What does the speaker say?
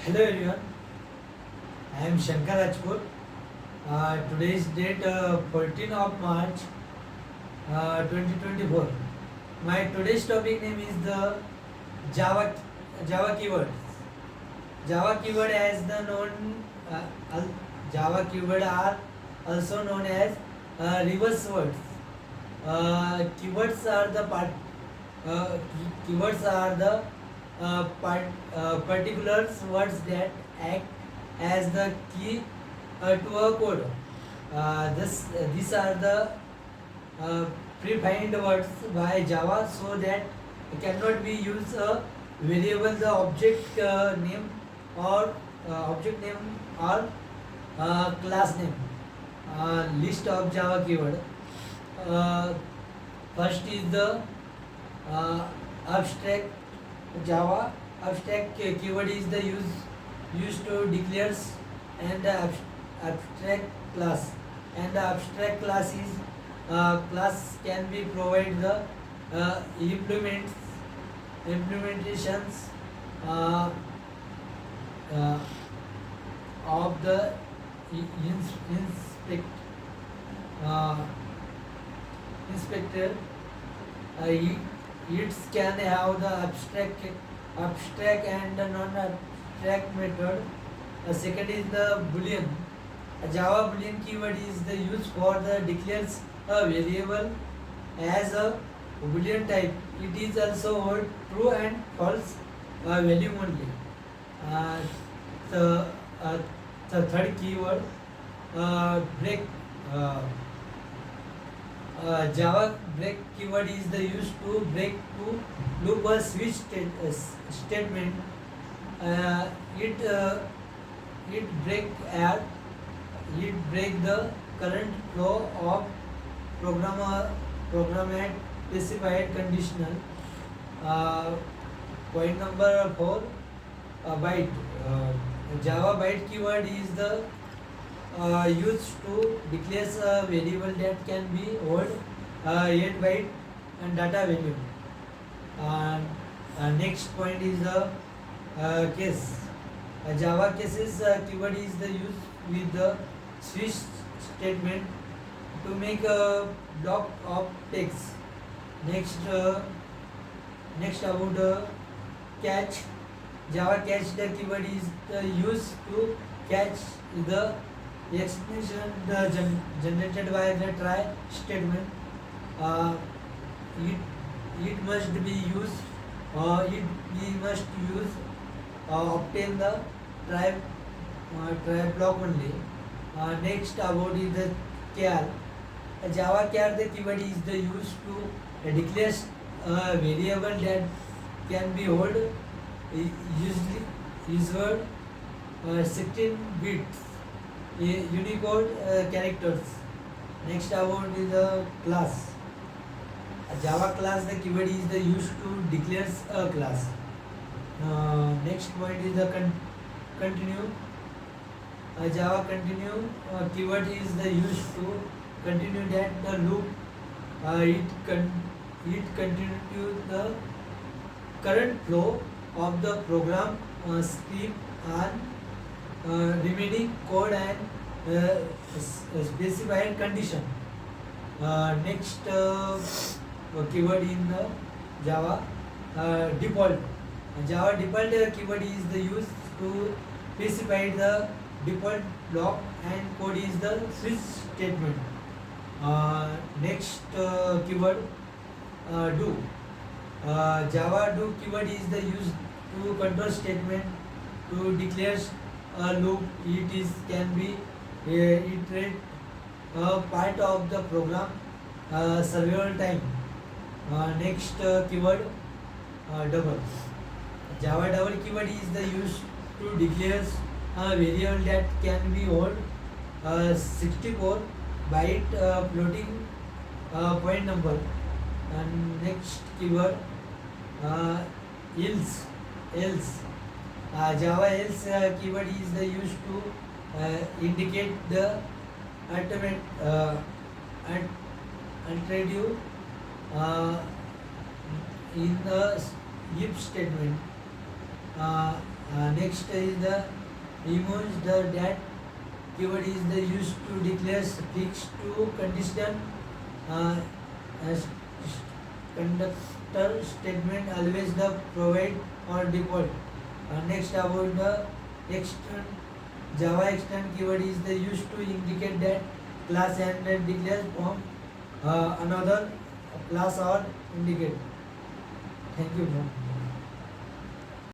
Hello everyone, I am Shankar Rajput. Today is date 14 of March 2024. My today's topic name is the Java Java keywords. Java keyword as the known Java keyword are also known as reverse words. Keywords are the keywords are the particular words that act as the key to a code. These are the uh, predefined words by Java so that it cannot be used a variable, the object name or class name. List of Java keyword. Uh, First is the abstract Java. Abstract keyword is the used to declares and the abstract class. And the abstract class is class can be provide the implementations uh, uh, of the inspect uh, inspector. It can have the abstract and the non-abstract method. Second is the boolean. A Java boolean keyword is the use for the declares a variable as a boolean type. It is also hold true and false value only. Uh, the uh, the third keyword break. Uh, Java break keyword is the used to break to loop a switch statement. Uh, it uh, it break at it break the current flow of program at specified conditional. Uh, Point number 4, byte. Java byte keyword is the used to declare a variable that can be hold 8 byte and data value. And next point is the case. Java cases keyword is the use with the switch statement to make a block of text. Next about catch. Java catch the keyword is the use to catch the expression generated by the try statement. Uh, it it must be used. It we must use obtain the try block only. Next about is the char. A Java char the keyword is the use to declare a variable that can be hold usually usual 16 bits Unicode characters. Next about is the class. A Java class the keyword is the used to declares a class. Next point is the continue. A Java continue keyword is the used to continue that the loop. It continue the current flow of the program script and remaining code and specified condition. Next keyword in the Java default. Java default keyword is the use to specify the default block and code is the switch statement. Next keyword do. Java do keyword is the use to control statement to declare a loop. It is can be iterate a part of the program several time. Next keyword double. Java double keyword is the use to declare a variable that can be hold 64 byte floating point number. And next keyword else. Java else keyword is the used to indicate the ultimate alternative in the if statement. Next is the removes the that keyword is the used to declare fixed to condition uh, as conductor statement always the provide or default. Next about the extend Java extend keyword is the used to indicate that class and declare from another class or indicate. Thank you, bro.